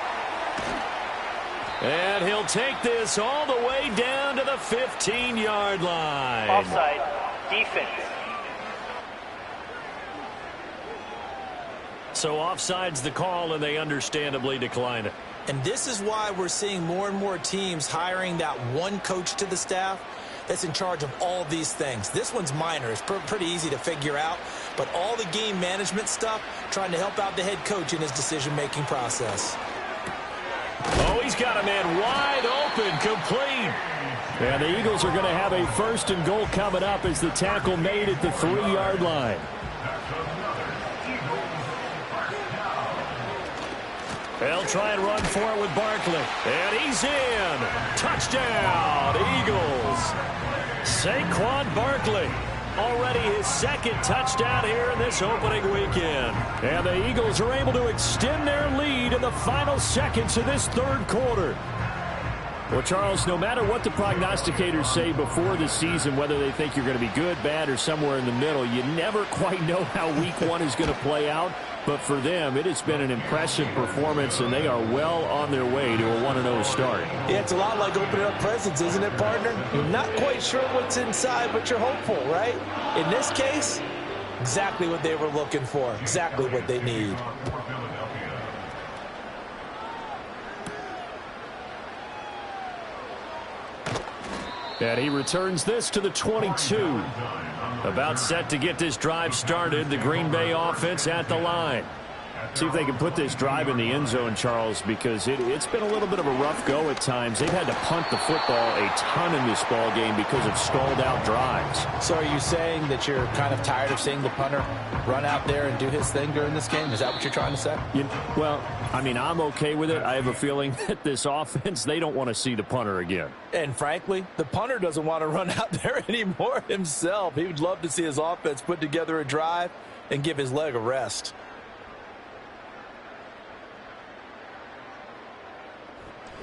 And he'll take this all the way down to the 15-yard line. Offside, defense. So offside's the call, and they understandably decline it. And this is why we're seeing more and more teams hiring that one coach to the staff that's in charge of all these things. This one's minor. It's pretty easy to figure out. But all the game management stuff, trying to help out the head coach in his decision-making process. Oh, he's got a man wide open, complete. And the Eagles are going to have a 1st and goal coming up as the tackle made at the 3-yard line. They'll try and run for it with Barkley. And he's in. Touchdown, Eagles. Saquon Barkley. Already his 2nd touchdown here in this opening weekend. And the Eagles are able to extend their lead in the final seconds of this 3rd quarter. Well, Charles, no matter what the prognosticators say before the season, whether they think you're going to be good, bad, or somewhere in the middle, you never quite know how week 1 is going to play out. But for them, it has been an impressive performance, and they are well on their way to a 1-0 start. Yeah, it's a lot like opening up presents, isn't it, partner? You're not quite sure what's inside, but you're hopeful, right? In this case, exactly what they were looking for, exactly what they need. And he returns this to the 22. About set to get this drive started. The Green Bay offense at the line. See if they can put this drive in the end zone, Charles, because it's been a little bit of a rough go at times. They've had to punt the football a ton in this ball game because of stalled out drives. So are you saying that you're kind of tired of seeing the punter run out there and do his thing during this game? Is that what you're trying to say? Well, I mean, I'm okay with it. I have a feeling that this offense, they don't want to see the punter again. And frankly, the punter doesn't want to run out there anymore himself. He would love to see his offense put together a drive and give his leg a rest.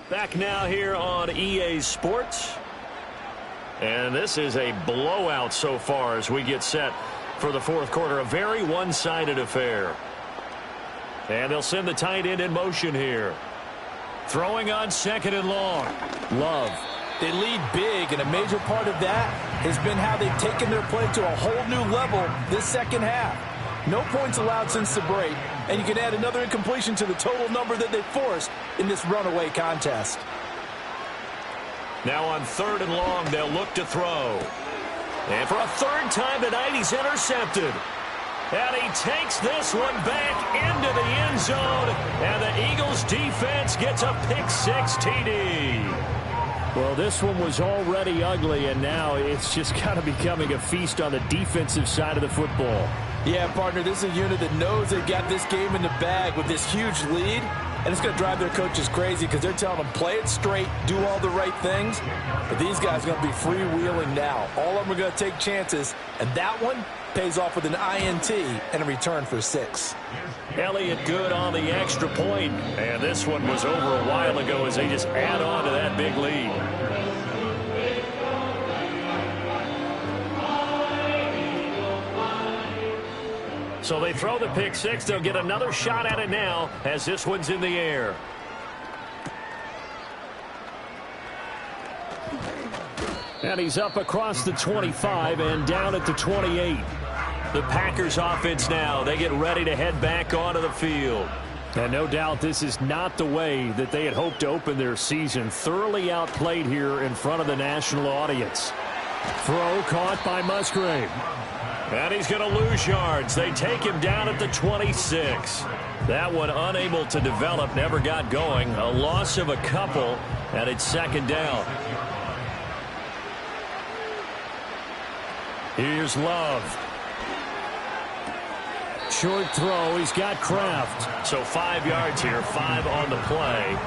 Back now here on EA Sports. And this is a blowout so far as we get set for the 4th quarter. A very one-sided affair. And they'll send the tight end in motion here. Throwing on 2nd and long. Love. They lead big, and a major part of that has been how they've taken their play to a whole new level this 2nd half. No points allowed since the break, and you can add another incompletion to the total number that they forced in this runaway contest. Now on 3rd and long, they'll look to throw. And for a 3rd time tonight, he's intercepted. And he takes this one back into the end zone, and the Eagles defense gets a pick-6 TD. Well, this one was already ugly, and now it's just kind of becoming a feast on the defensive side of the football. Yeah, partner, this is a unit that knows they've got this game in the bag with this huge lead, and it's going to drive their coaches crazy because they're telling them, play it straight, do all the right things. But these guys are going to be freewheeling now. All of them are going to take chances, and that one pays off with an INT and a return for 6. Elliott good on the extra point, and this one was over a while ago as they just add on to that big lead. So they throw the pick-6. They'll get another shot at it now as this one's in the air. And he's up across the 25 and down at the 28. The Packers offense now, they get ready to head back onto the field. And no doubt this is not the way that they had hoped to open their season. Thoroughly outplayed here in front of the national audience. Throw caught by Musgrave. And he's going to lose yards. They take him down at the 26. That one unable to develop, never got going. A loss of a couple, and it's 2nd down. Here's Love. Short throw. He's got Kraft. So 5 yards here, 5 on the play.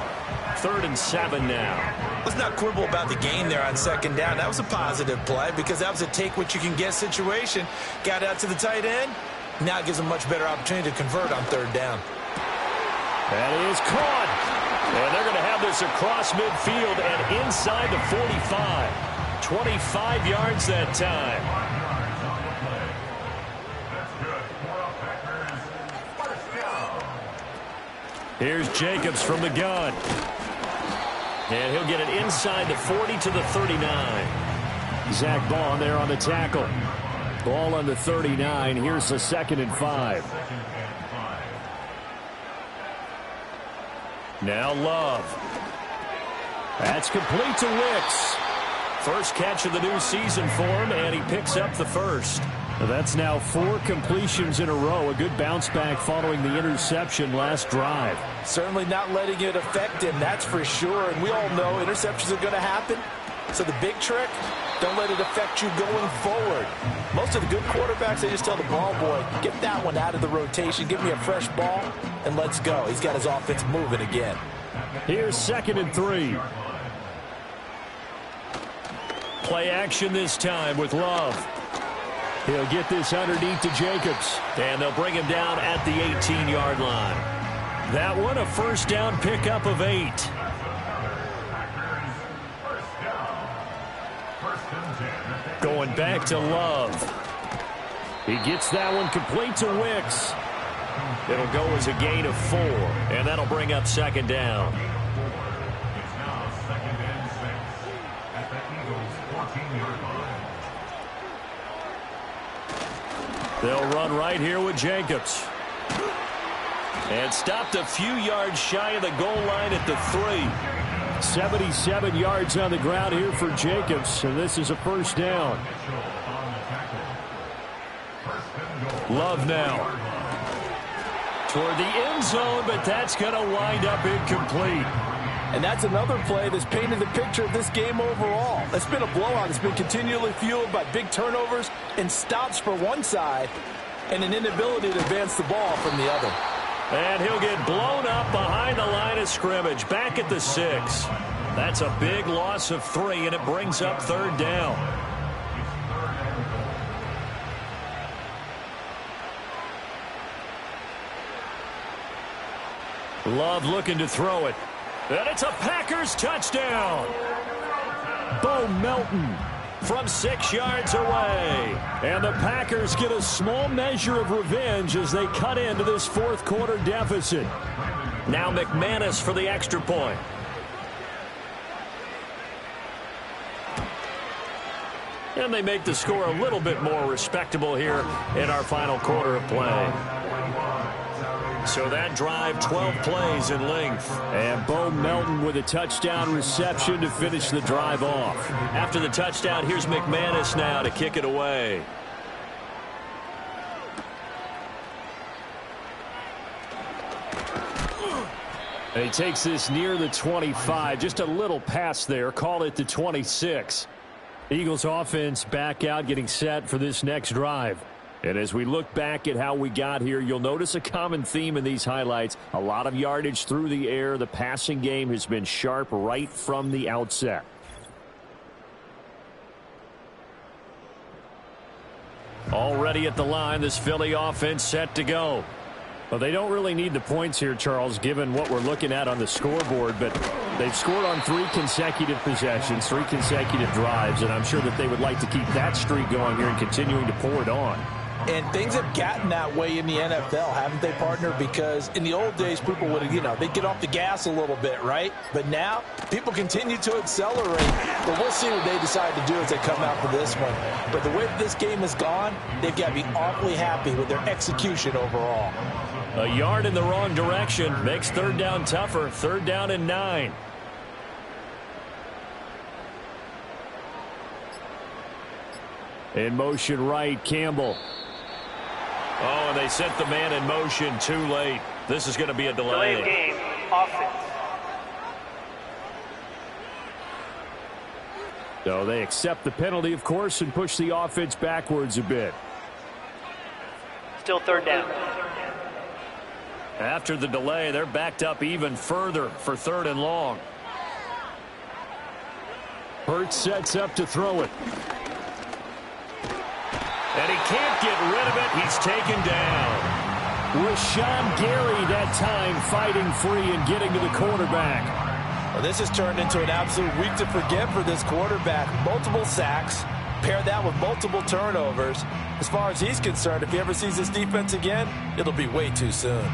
3rd and 7 now. Let's not quibble about the game there on 2nd down. That was a positive play because that was a take-what-you-can-get situation. Got out to the tight end. Now it gives them a much better opportunity to convert on 3rd down. That is caught. And they're going to have this across midfield and inside the 45. 25 yards that time. Here's Jacobs from the gun. And he'll get it inside the 40 to the 39. Zach Ball there on the tackle. Ball on the 39. Here's a 2nd and 5. Now Love. That's complete to Wicks. First catch of the new season for him, and he picks up the first. That's now 4 completions in a row. A good bounce back following the interception last drive. Certainly not letting it affect him, that's for sure. And we all know interceptions are going to happen. So the big trick, don't let it affect you going forward. Most of the good quarterbacks, they just tell the ball boy, get that one out of the rotation, give me a fresh ball, and let's go. He's got his offense moving again. Here's 2nd and 3. Play action this time with Love. He'll get this underneath to Jacobs. And they'll bring him down at the 18-yard line. That one a first down pickup of 8. Going back to Love. He gets that one complete to Wicks. It'll go as a gain of 4, and that'll bring up 2nd down. They'll run right here with Jacobs. And stopped a few yards shy of the goal line at the 3. 77 yards on the ground here for Jacobs, and this is a first down. Love now. Toward the end zone, but that's going to wind up incomplete. And that's another play that's painted the picture of this game overall. It's been a blowout. It's been continually fueled by big turnovers and stops for one side and an inability to advance the ball from the other. And he'll get blown up behind the line of scrimmage, back at the 6. That's a big loss of 3, and it brings up 3rd down. Love looking to throw it. And it's a Packers touchdown. Bo Melton from 6 yards away. And the Packers get a small measure of revenge as they cut into this 4th quarter deficit. Now McManus for the extra point. And they make the score a little bit more respectable here in our final quarter of play. So that drive, 12 plays in length. And Bo Melton with a touchdown reception to finish the drive off. After the touchdown, here's McManus now to kick it away. And he takes this near the 25. Just a little pass there. Call it the 26. Eagles offense back out, getting set for this next drive. And as we look back at how we got here, you'll notice a common theme in these highlights. A lot of yardage through the air. The passing game has been sharp right from the outset. Already at the line, this Philly offense set to go. Well, they don't really need the points here, Charles, given what we're looking at on the scoreboard. But they've scored on 3 consecutive possessions, 3 consecutive drives, and I'm sure that they would like to keep that streak going here and continuing to pour it on. And things have gotten that way in the NFL, haven't they, partner? Because in the old days, people would, they'd get off the gas a little bit, right? But now, people continue to accelerate. But we'll see what they decide to do as they come out for this one. But the way this game has gone, they've got to be awfully happy with their execution overall. A yard in the wrong direction makes 3rd down tougher. 3rd down and 9. In motion right, Campbell. Oh, and they sent the man in motion too late. This is going to be a delay. Delay of game, offense. So they accept the penalty, of course, and push the offense backwards a bit. Still 3rd down. After the delay, they're backed up even further for 3rd and long. Hurts sets up to throw it. And he can't get rid of it. He's taken down. Rashawn Gary that time fighting free and getting to the quarterback. Well, this has turned into an absolute week to forget for this quarterback. Multiple sacks. Pair that with multiple turnovers. As far as he's concerned, if he ever sees this defense again, it'll be way too soon.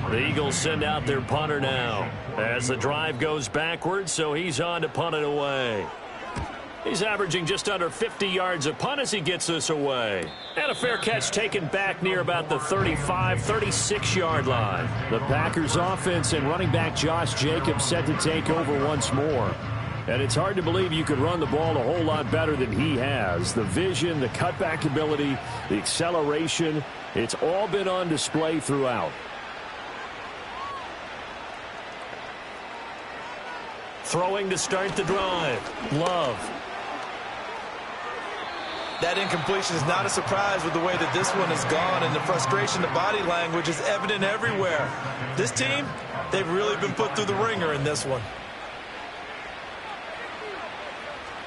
The Eagles send out their punter now as the drive goes backwards, so he's on to punt it away. He's averaging just under 50 yards a punt as he gets this away. And a fair catch taken back near about the 35, 36-yard line. The Packers offense and running back Josh Jacobs set to take over once more. And it's hard to believe you could run the ball a whole lot better than he has. The vision, the cutback ability, the acceleration, it's all been on display throughout. Throwing to start the drive. Love. That incompletion is not a surprise with the way that this one has gone, and the frustration, the body language is evident everywhere. This team, they've really been put through the ringer in this one.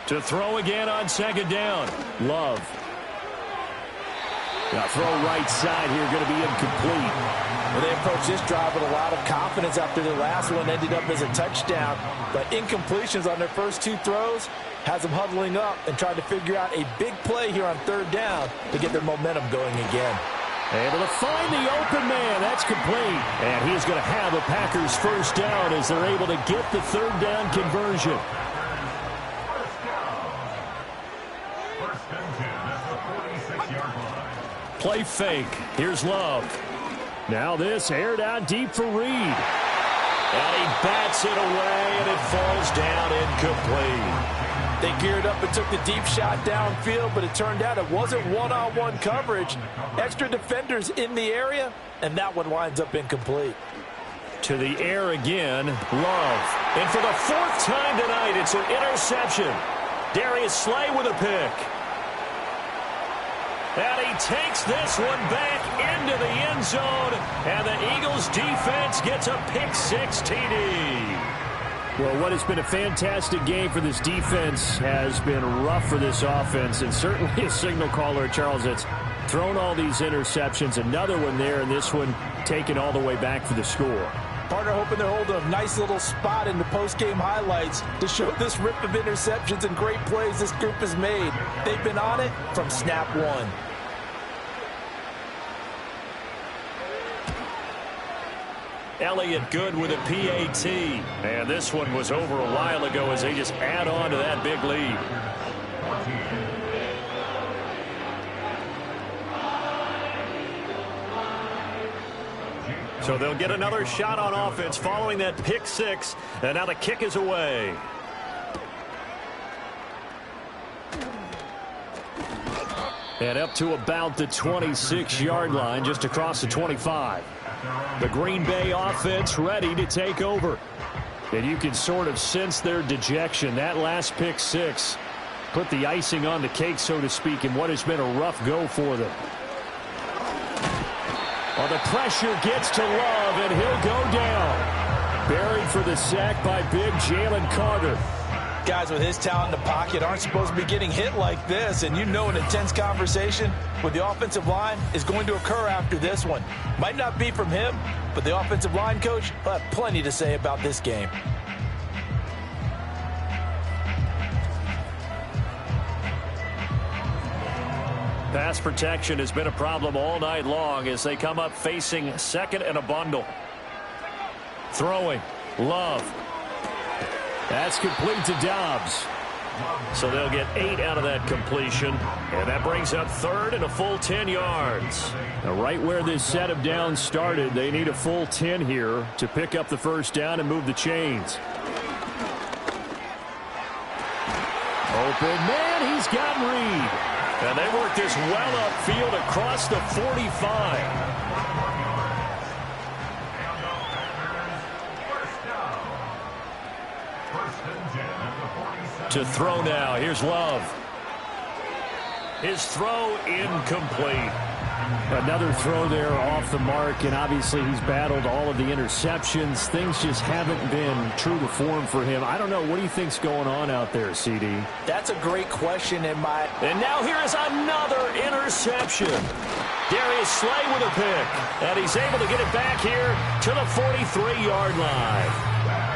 To throw again on second down. Love. Now throw right side here, going to be incomplete. Well, they approached this drive with a lot of confidence after their last one ended up as a touchdown. But incompletions on their first two throws has them huddling up and trying to figure out a big play here on third down to get their momentum going again. Able to find the open man. That's complete. And he's going to have a Packers first down as they're able to get the third down conversion. Play fake. Here's Love. Now this aired out deep for Reed. And he bats it away, and it falls down incomplete. They geared up and took the deep shot downfield, but it turned out it wasn't one-on-one coverage. Extra defenders in the area, and that one winds up incomplete. To the air again, Love. And for the fourth time tonight, it's an interception. Darius Slay with a pick. And he takes this one back into the end zone, and the Eagles defense gets a pick-six TD. Well, what has been a fantastic game for this defense has been rough for this offense, and certainly a signal caller, Charles, that's thrown all these interceptions. Another one there, and this one taken all the way back for the score. Partner hoping they're holding a nice little spot in the post-game highlights to show this rip of interceptions and great plays this group has made. They've been on it from snap one. Elliott good with a PAT. And this one was over a while ago as they just add on to that big lead. So they'll get another shot on offense following that pick six. And now the kick is away. And up to about the 26-yard line, just across the 25. The Green Bay offense ready to take over. And you can sort of sense their dejection. That last pick six put the icing on the cake, so to speak, in what has been a rough go for them. Well, the pressure gets to Love, and he'll go down. Buried for the sack by big Jalen Carter. Guys with his talent in the pocket aren't supposed to be getting hit like this, and you know an intense conversation with the offensive line is going to occur after this one. Might not be from him, but the offensive line coach will have plenty to say about this game. Pass protection has been a problem all night long as they come up facing second and a bundle. Throwing. Love. That's complete to Dobbs. So they'll get 8 out of that completion. And that brings up third and a full 10 yards. Now, right where this set of downs started, they need a full 10 here to pick up the first down and move the chains. Open man, he's got Reed. And they work this well upfield across the 45. To throw now. Here's Love. His throw incomplete. Another throw there off the mark, and obviously he's battled all of the interceptions. Things just haven't been true to form for him. I don't know. What do you think's going on out there, CD? That's a great question in my... And now here is another interception. Darius Slay with a pick. And he's able to get it back here to the 43-yard line.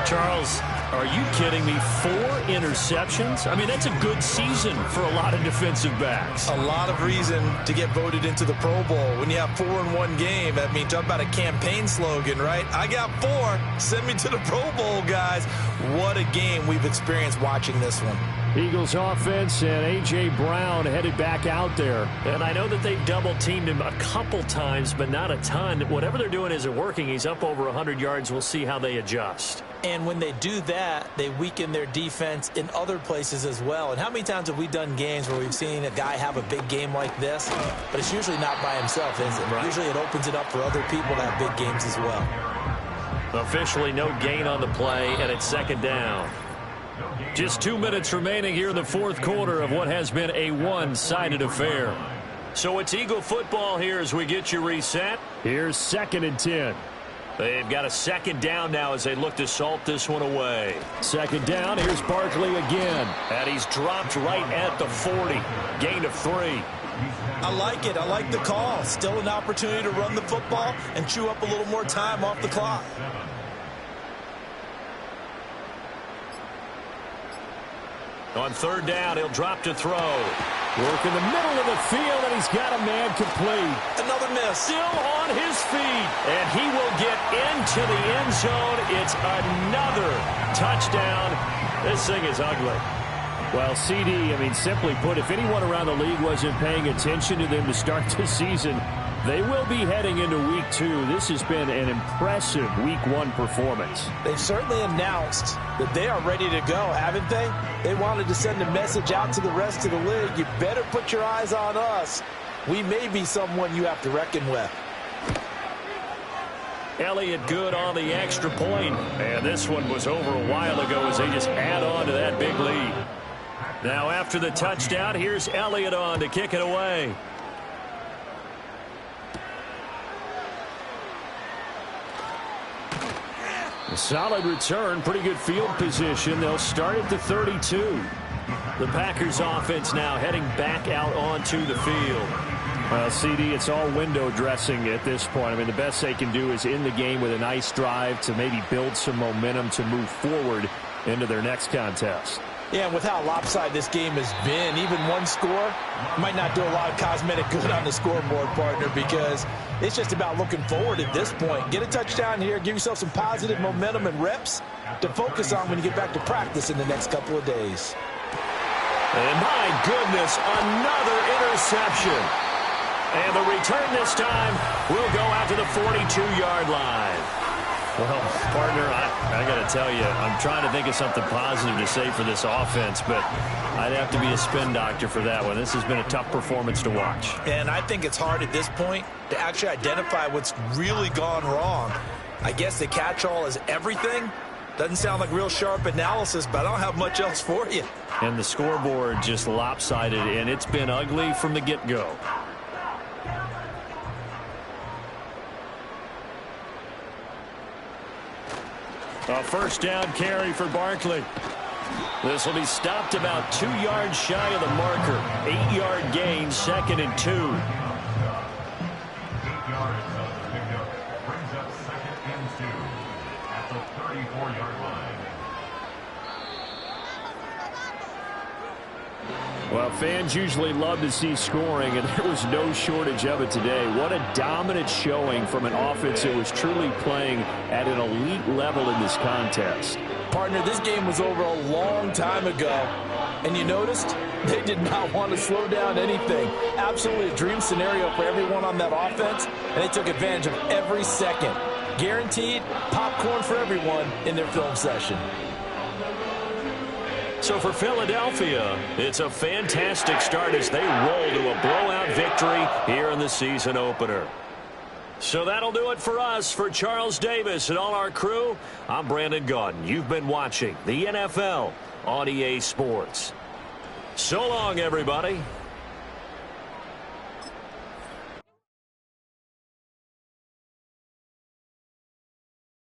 Charles, are you kidding me? 4 interceptions? I mean, that's a good season for a lot of defensive backs. A lot of reason to get voted into the Pro Bowl. When you have 4 in one game, that means talk about a campaign slogan, right? I got 4. Send me to the Pro Bowl, guys. What a game we've experienced watching this one. Eagles offense and A.J. Brown headed back out there. And I know that they've double-teamed him a couple times, but not a ton. Whatever they're doing isn't working. He's up over 100 yards. We'll see how they adjust. And when they do that, they weaken their defense in other places as well. And how many times have we done games where we've seen a guy have a big game like this, but it's usually not by himself, is it? Right. Usually it opens it up for other people to have big games as well. Officially no gain on the play, and it's second down. Just 2 minutes remaining here in the fourth quarter of what has been a one-sided affair. So it's Eagle football here as we get you reset. Here's 2nd and 10. They've got a second down now as they look to salt this one away. Second down, here's Barkley again. And he's dropped right at the 40. Gain of 3. I like it. I like the call. Still an opportunity to run the football and chew up a little more time off the clock. On third down, he'll drop to throw. Work in the middle of the field, and he's got a man complete. Another miss. Still on his feet, and he will get into the end zone. It's another touchdown. This thing is ugly. Well, CD, I mean, simply put, if anyone around the league wasn't paying attention to them to start the season, they will be heading into Week 2. This has been an impressive Week 1 performance. They've certainly announced that they are ready to go, haven't they? They wanted to send a message out to the rest of the league. You better put your eyes on us. We may be someone you have to reckon with. Elliott good on the extra point. And this one was over a while ago as they just add on to that big lead. Now after the touchdown, here's Elliott on to kick it away. A solid return, pretty good field position. They'll start at the 32. The Packers offense now heading back out onto the field. Well, CD, it's all window dressing at this point. I mean, the best they can do is end the game with a nice drive to maybe build some momentum to move forward into their next contest. Yeah, and with how lopsided this game has been, even one score might not do a lot of cosmetic good on the scoreboard, partner, because it's just about looking forward at this point. Get a touchdown here, give yourself some positive momentum and reps to focus on when you get back to practice in the next couple of days. And my goodness, another interception. And the return this time will go out to the 42-yard line. Well, partner, I got to tell you, I'm trying to think of something positive to say for this offense, but I'd have to be a spin doctor for that one. This has been a tough performance to watch. And I think it's hard at this point to actually identify what's really gone wrong. I guess the catch-all is everything. Doesn't sound like real sharp analysis, but I don't have much else for you. And the scoreboard just lopsided, and it's been ugly from the get-go. A first down carry for Barkley. This will be stopped about 2 yards shy of the marker. 8-yard gain, 2nd and 2. 8 yards of the pickup brings up 2nd and 2 at the 34-yard line. Well, fans usually love to see scoring, and there was no shortage of it today. What a dominant showing from an offense that was truly playing at an elite level in this contest. Partner, this game was over a long time ago, and you noticed they did not want to slow down anything. Absolutely a dream scenario for everyone on that offense, and they took advantage of every second. Guaranteed popcorn for everyone in their film session. So for Philadelphia, it's a fantastic start as they roll to a blowout victory here in the season opener. So that'll do it for us. For Charles Davis and all our crew, I'm Brandon Gaudin. You've been watching the NFL on EA Sports. So long, everybody.